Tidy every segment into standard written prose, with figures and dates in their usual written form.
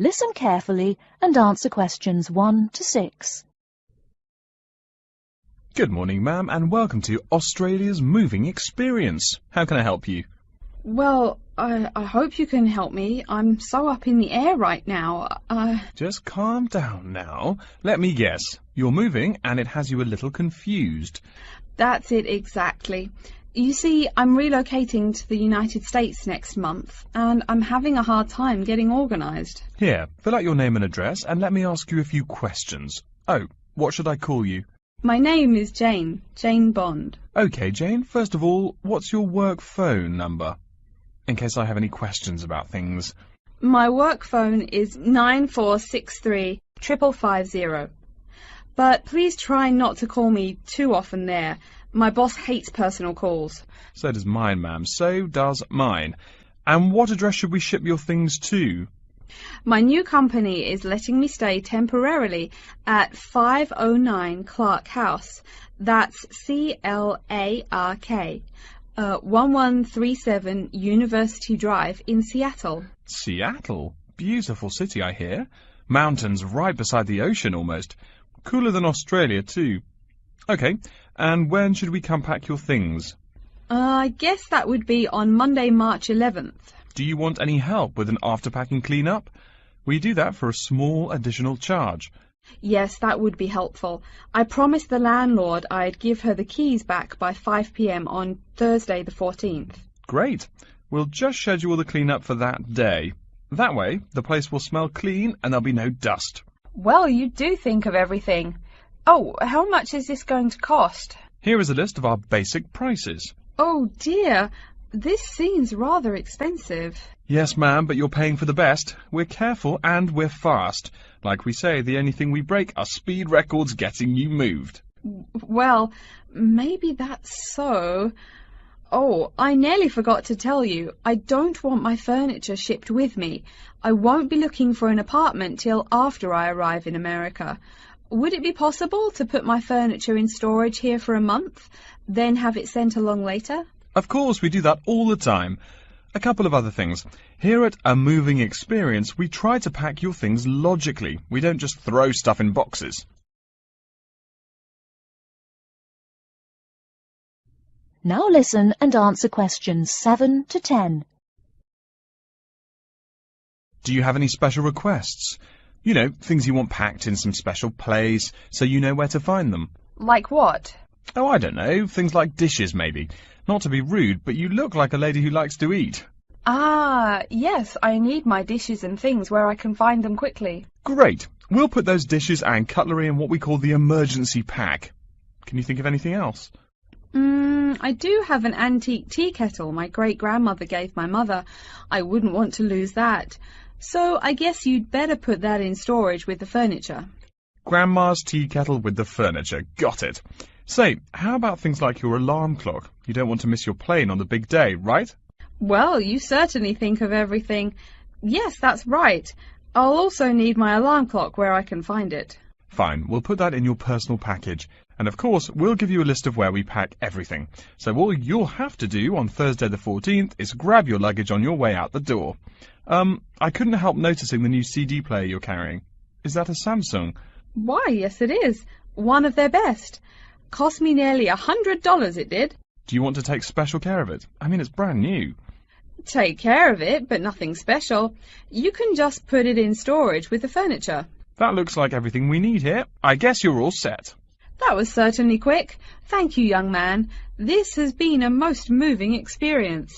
Listen carefully and answer questions 1 to 6. Good morning, ma'am, and welcome to Australia's Moving Experience. How can I help you? Well, I hope you can help me. I'm so up in the air right now. Just calm down now. Let me guess. You're moving and it has you a little confused. That's it exactly. You see, I'm relocating to the United States next month, and I'm having a hard time getting organised. Here, fill out your name and address and let me ask you a few questions. Oh, what should I call you? My name is Jane Bond. OK, Jane, first of all, what's your work phone number? In case I have any questions about things. My work phone is 9463 550. But please try not to call me too often there. My boss hates personal calls. So does mine, ma'am. So does mine. And what address should we ship your things to? My new company is letting me stay temporarily at 509 Clark House. That's CLARK. 1137 University Drive in Seattle. Seattle? Beautiful city, I hear. Mountains right beside the ocean almost. Cooler than Australia, too. OK, and when should we come pack your things? I guess that would be on Monday, March 11th. Do you want any help with an after-packing clean-up? We do that for a small additional charge. Yes, that would be helpful. I promised the landlord I'd give her the keys back by 5 p.m. on Thursday the 14th. Great. We'll just schedule the clean-up for that day. That way, the place will smell clean and there'll be no dust. Well, you do think of everything. Oh, how much is this going to cost? Here is a list of our basic prices. Oh, dear. This seems rather expensive. Yes, ma'am, but you're paying for the best. We're careful and we're fast. Like we say, the only thing we break are speed records getting you moved. Well, maybe that's so. Oh, I nearly forgot to tell you. I don't want my furniture shipped with me. I won't be looking for an apartment till after I arrive in America. Would it be possible to put my furniture in storage here for a month, then have it sent along later? Of course, we do that all the time. A couple of other things. Here at A Moving Experience, we try to pack your things logically. We don't just throw stuff in boxes. Now listen and answer questions 7 to 10. Do you have any special requests? You know, things you want packed in some special place, so you know where to find them. Like what? Oh, I don't know. Things like dishes, maybe. Not to be rude, but you look like a lady who likes to eat. Ah, yes, I need my dishes and things where I can find them quickly. Great. We'll put those dishes and cutlery in what we call the emergency pack. Can you think of anything else? I do have an antique tea kettle my great-grandmother gave my mother. I wouldn't want to lose that. So I guess you'd better put that in storage with the furniture. Grandma's tea kettle with the furniture. Got it. Say, how about things like your alarm clock? You don't want to miss your plane on the big day, right? Well, you certainly think of everything. Yes, that's right. I'll also need my alarm clock where I can find it. Fine, we'll put that in your personal package. And of course, we'll give you a list of where we pack everything. So all you'll have to do on Thursday the 14th is grab your luggage on your way out the door. I couldn't help noticing the new CD player you're carrying. Is that a Samsung? Why, yes it is. One of their best. Cost me nearly $100, it did. Do you want to take special care of it? I mean, it's brand new. Take care of it, but nothing special. You can just put it in storage with the furniture. That looks like everything we need here. I guess you're all set. That was certainly quick. Thank you, young man. This has been a most moving experience.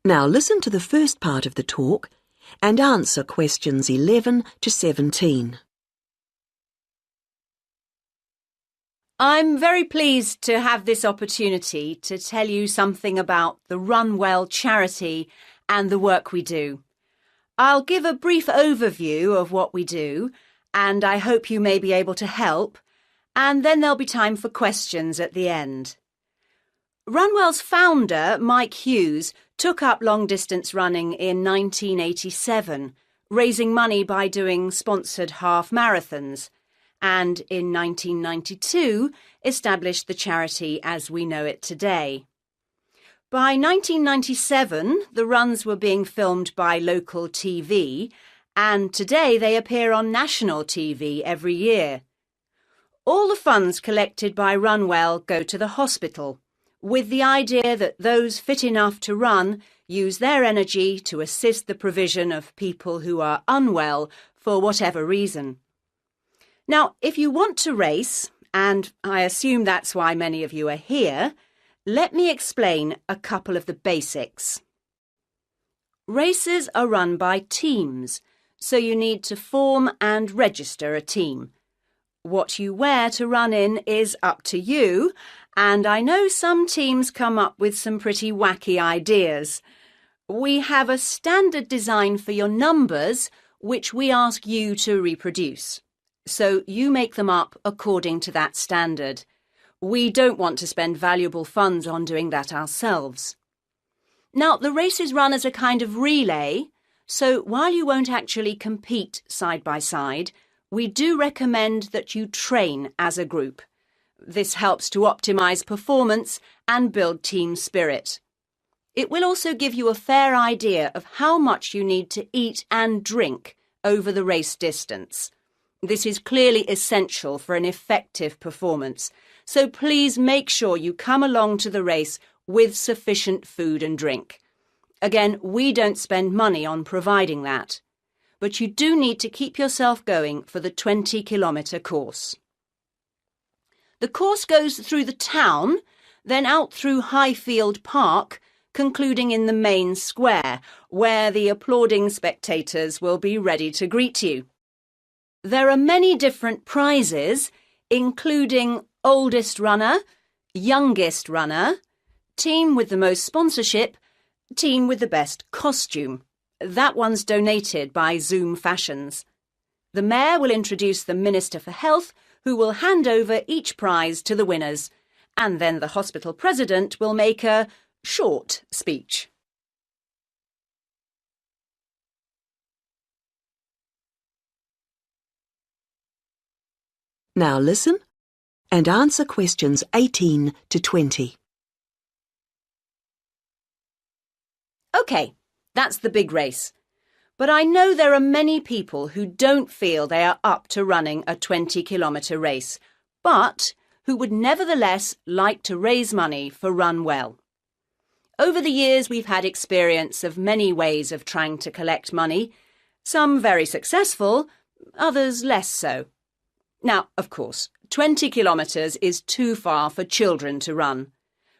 Now listen to the first part of the talk and answer questions 11 to 17. I'm very pleased to have this opportunity to tell you something about the Run Well charity and the work we do. I'll give a brief overview of what we do, and I hope you may be able to help, and then there'll be time for questions at the end. Runwell's founder, Mike Hughes, took up long-distance running in 1987, raising money by doing sponsored half marathons, and in 1992 established the charity as we know it today. By 1997, the runs were being filmed by local TV, and today they appear on national TV every year. All the funds collected by Runwell go to the hospital, with the idea that those fit enough to run use their energy to assist the provision of people who are unwell for whatever reason. Now, if you want to race, and I assume that's why many of you are here, let me explain a couple of the basics. Races are run by teams, so you need to form and register a team. What you wear to run in is up to you, and I know some teams come up with some pretty wacky ideas. We have a standard design for your numbers, which we ask you to reproduce. So you make them up according to that standard. We don't want to spend valuable funds on doing that ourselves. Now, the race is run as a kind of relay, so while you won't actually compete side by side, we do recommend that you train as a group. This helps to optimise performance and build team spirit. It will also give you a fair idea of how much you need to eat and drink over the race distance. This is clearly essential for an effective performance, so please make sure you come along to the race with sufficient food and drink. Again, we don't spend money on providing that, but you do need to keep yourself going for the 20-kilometre course. The course goes through the town, then out through Highfield Park, concluding in the main square, where the applauding spectators will be ready to greet you. There are many different prizes, including oldest runner, youngest runner, team with the most sponsorship, team with the best costume. That one's donated by Zoom Fashions. The Mayor will introduce the Minister for Health, who will hand over each prize to the winners, and then the hospital president will make a short speech. Now listen and answer questions 18 to 20. OK, that's the big race. But I know there are many people who don't feel they are up to running a 20-kilometre race, but who would nevertheless like to raise money for Runwell. Over the years, we've had experience of many ways of trying to collect money, some very successful, others less so. Now, of course, 20 kilometres is too far for children to run,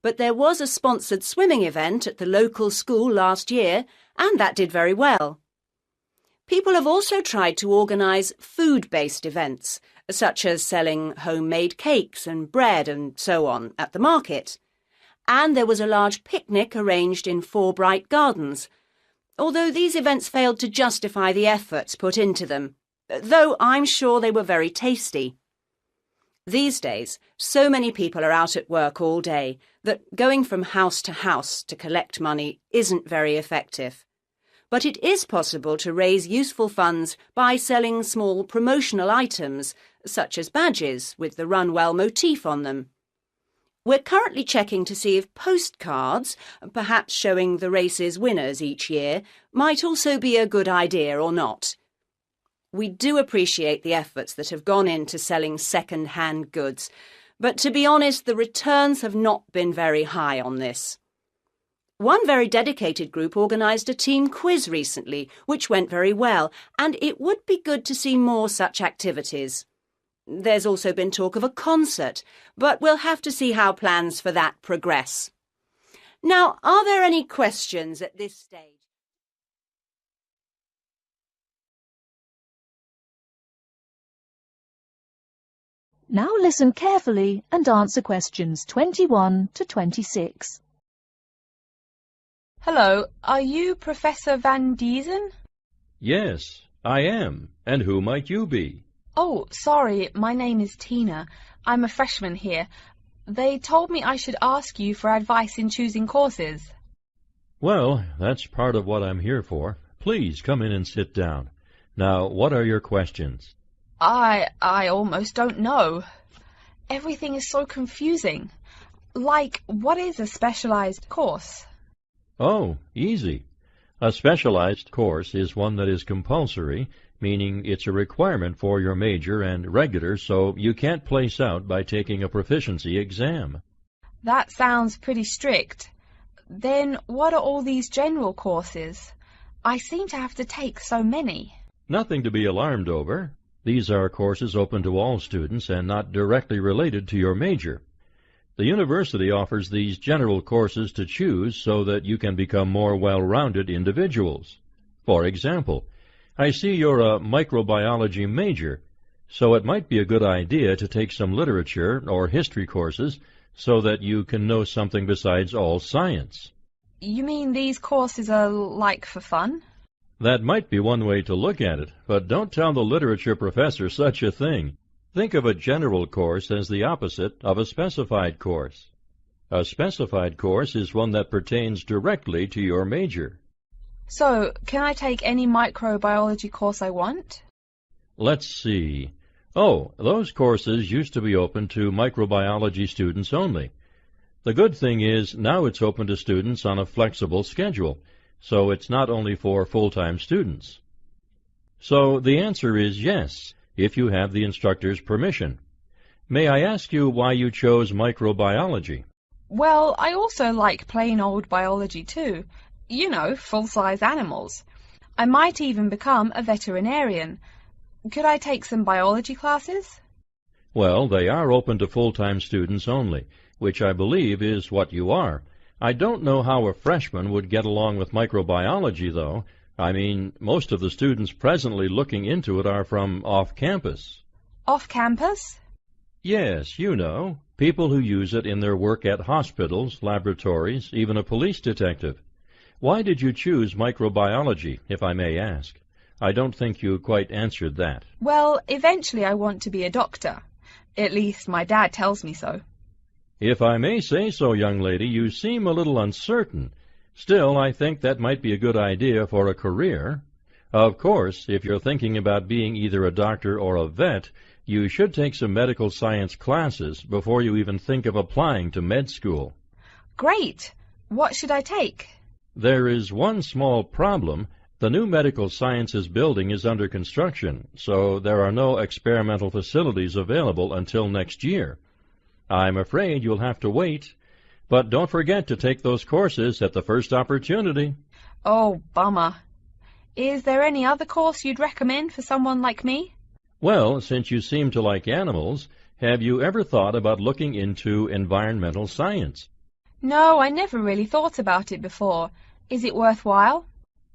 but there was a sponsored swimming event at the local school last year, and that did very well. People have also tried to organise food-based events, such as selling homemade cakes and bread and so on at the market. And there was a large picnic arranged in 4 Bright Gardens, although these events failed to justify the efforts put into them, though I'm sure they were very tasty. These days, so many people are out at work all day that going from house to collect money isn't very effective. But it is possible to raise useful funds by selling small promotional items, such as badges with the Runwell motif on them. We're currently checking to see if postcards, perhaps showing the race's winners each year, might also be a good idea or not. We do appreciate the efforts that have gone into selling second-hand goods, but to be honest, the returns have not been very high on this. One very dedicated group organised a team quiz recently, which went very well, and it would be good to see more such activities. There's also been talk of a concert, but we'll have to see how plans for that progress. Now, are there any questions at this stage? Now listen carefully and answer questions 21 to 26. Hello, are you Professor Van Diesen? Yes, I am. And who might you be? Oh, sorry, my name is Tina. I'm a freshman here. They told me I should ask you for advice in choosing courses. Well, that's part of what I'm here for. Please come in and sit down. Now, what are your questions? I almost don't know. Everything is so confusing. Like, what is a specialized course? Oh, easy. A specialized course is one that is compulsory, meaning it's a requirement for your major and regular, so you can't place out by taking a proficiency exam. That sounds pretty strict. Then what are all these general courses? I seem to have to take so many. Nothing to be alarmed over. These are courses open to all students and not directly related to your major. The university offers these general courses to choose so that you can become more well-rounded individuals. For example, I see you're a microbiology major, so it might be a good idea to take some literature or history courses so that you can know something besides all science. You mean these courses are like for fun? That might be one way to look at it, but don't tell the literature professor such a thing. Think of a general course as the opposite of a specified course. A specified course is one that pertains directly to your major. So, can I take any microbiology course I want? Let's see. Oh, those courses used to be open to microbiology students only. The good thing is now it's open to students on a flexible schedule, so it's not only for full-time students. So the answer is yes, if you have the instructor's permission. May I ask you why you chose microbiology? Well, I also like plain old biology too. You know, full-size animals. I might even become a veterinarian. Could I take some biology classes? Well, they are open to full-time students only, which I believe is what you are. I don't know how a freshman would get along with microbiology, though. I mean, most of the students presently looking into it are from off-campus. Off-campus? Yes, you know, people who use it in their work at hospitals, laboratories, even a police detective. Why did you choose microbiology, if I may ask? I don't think you quite answered that. Well, eventually I want to be a doctor. At least my dad tells me so. If I may say so, young lady, you seem a little uncertain. Still, I think that might be a good idea for a career. Of course, if you're thinking about being either a doctor or a vet, you should take some medical science classes before you even think of applying to med school. Great! What should I take? There is one small problem. The new medical sciences building is under construction, so there are no experimental facilities available until next year. I'm afraid you'll have to wait, but don't forget to take those courses at the first opportunity. Oh, bummer. Is there any other course you'd recommend for someone like me? Well, since you seem to like animals, have you ever thought about looking into environmental science? No, I never really thought about it before. Is it worthwhile?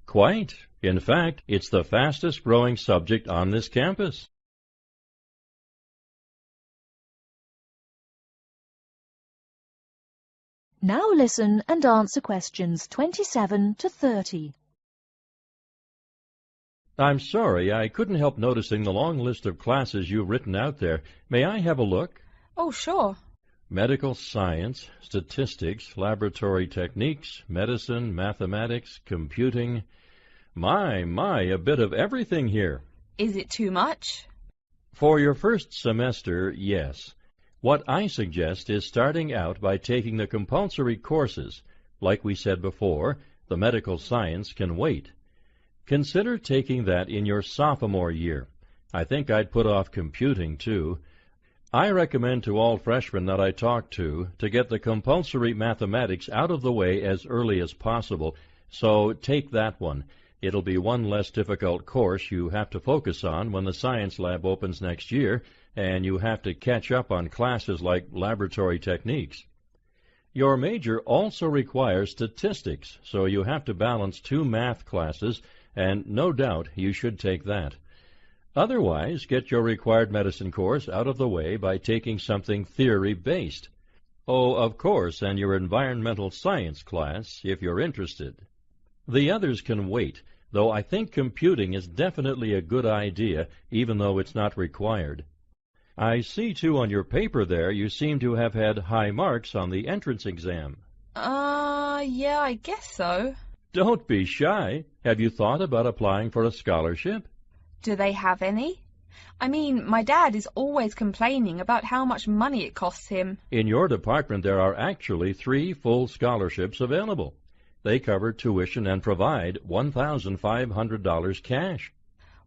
Quite. In fact, it's the fastest growing subject on this campus. Now listen and answer questions 27 to 30. I'm sorry, I couldn't help noticing the long list of classes you've written out there. May I have a look? Oh, sure. Medical science, statistics, laboratory techniques, medicine, mathematics, computing. My, a bit of everything here. Is it too much? For your first semester, yes. What I suggest is starting out by taking the compulsory courses. Like we said before, the medical science can wait. Consider taking that in your sophomore year. I think I'd put off computing, too. I recommend to all freshmen that I talk to get the compulsory mathematics out of the way as early as possible, so take that one. It'll be one less difficult course you have to focus on when the science lab opens next year, and you have to catch up on classes like laboratory techniques. Your major also requires statistics, so you have to balance 2 math classes, and no doubt you should take that. Otherwise, get your required medicine course out of the way by taking something theory-based. Oh, of course, and your environmental science class, if you're interested. The others can wait, though I think computing is definitely a good idea, even though it's not required. I see, too, on your paper there, you seem to have had high marks on the entrance exam. Yeah, I guess so. Don't be shy. Have you thought about applying for a scholarship? Do they have any? I mean, my dad is always complaining about how much money it costs him. In your department, there are actually 3 full scholarships available. They cover tuition and provide $1,500 cash.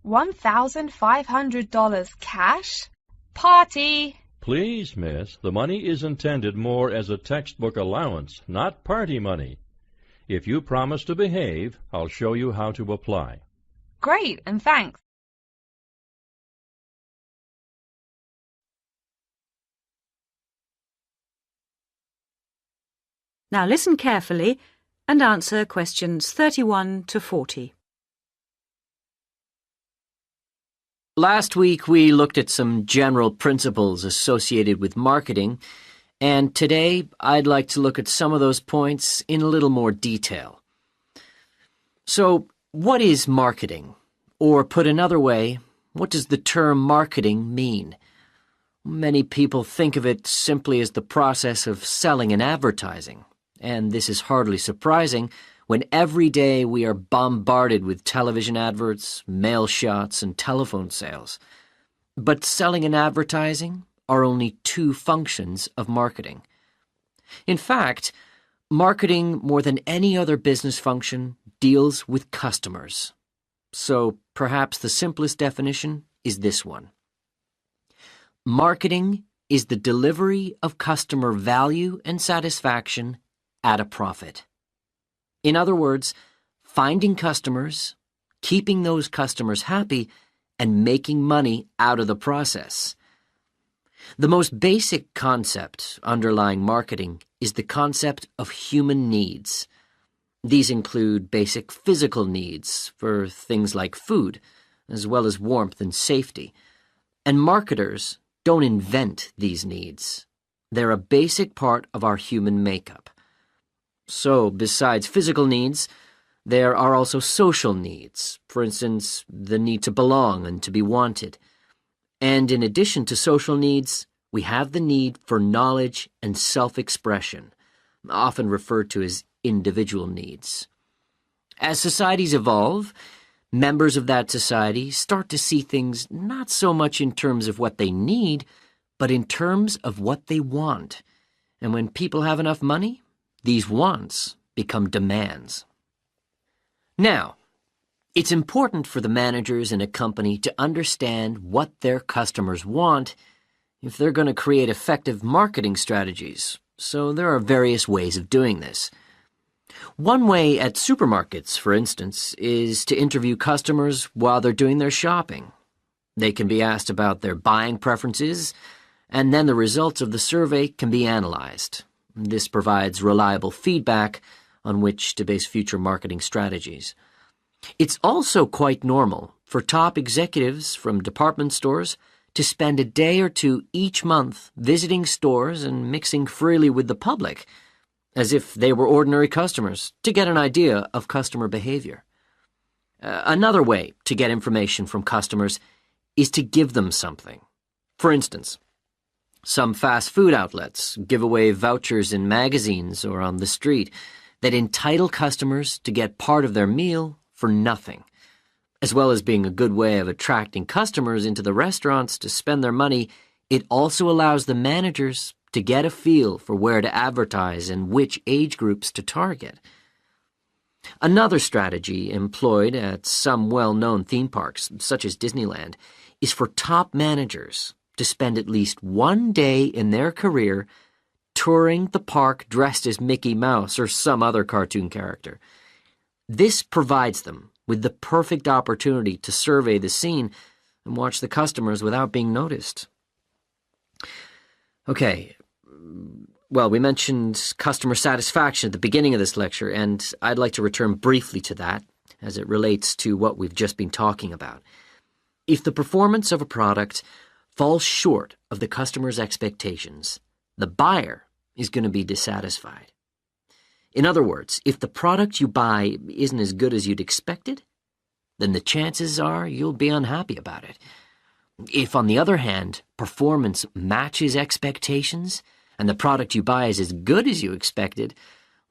$1,500 cash? Party! Please, miss, the money is intended more as a textbook allowance, not party money. If you promise to behave, I'll show you how to apply. Great, and thanks. Now listen carefully and answer questions 31 to 40. Last week we looked at some general principles associated with marketing, and today I'd like to look at some of those points in a little more detail. So, what is marketing? Or put another way, what does the term marketing mean? Many people think of it simply as the process of selling and advertising, and this is hardly surprising when every day we are bombarded with television adverts, mail shots, and telephone sales. But selling and advertising are only 2 functions of marketing. In fact, marketing, more than any other business function, deals with customers. So perhaps the simplest definition is this one. Marketing is the delivery of customer value and satisfaction at a profit. In other words, finding customers, keeping those customers happy, and making money out of the process. The most basic concept underlying marketing is the concept of human needs. These include basic physical needs for things like food, as well as warmth and safety. And marketers don't invent these needs. They're a basic part of our human makeup. So, besides physical needs, there are also social needs, for instance, the need to belong and to be wanted. And in addition to social needs, we have the need for knowledge and self-expression, often referred to as individual needs. As societies evolve, members of that society start to see things not so much in terms of what they need, but in terms of what they want. And when people have enough money, these wants become demands. Now, it's important for the managers in a company to understand what their customers want if they're going to create effective marketing strategies. So there are various ways of doing this. One way at supermarkets, for instance, is to interview customers while they're doing their shopping. They can be asked about their buying preferences, and then the results of the survey can be analyzed. This provides reliable feedback on which to base future marketing strategies. It's also quite normal for top executives from department stores to spend a day or 2 each month visiting stores and mixing freely with the public, as if they were ordinary customers, to get an idea of customer behavior. Another way to get information from customers is to give them something. For instance, some fast food outlets give away vouchers in magazines or on the street that entitle customers to get part of their meal for nothing. As well as being a good way of attracting customers into the restaurants to spend their money, it also allows the managers to get a feel for where to advertise and which age groups to target. Another strategy employed at some well-known theme parks, such as Disneyland, is for top managers to spend at least 1 day in their career touring the park dressed as Mickey Mouse or some other cartoon character. This provides them with the perfect opportunity to survey the scene and watch the customers without being noticed. Okay, well, we mentioned customer satisfaction at the beginning of this lecture, and I'd like to return briefly to that as it relates to what we've just been talking about. If the performance of a product falls short of the customer's expectations, the buyer is going to be dissatisfied. In other words, if the product you buy isn't as good as you'd expected, then the chances are you'll be unhappy about it. If, on the other hand, performance matches expectations and the product you buy is as good as you expected,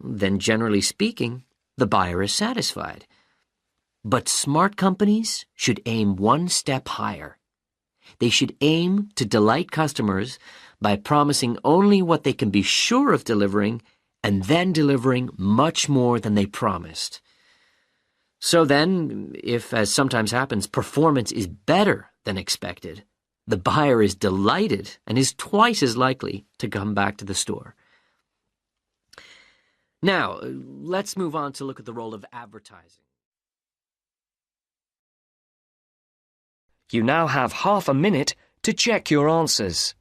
then generally speaking, the buyer is satisfied. But smart companies should aim 1 step higher. They should aim to delight customers by promising only what they can be sure of delivering and then delivering much more than they promised. So then, if, as sometimes happens, performance is better than expected, the buyer is delighted and is twice as likely to come back to the store. Now, let's move on to look at the role of advertising. You now have half a minute to check your answers.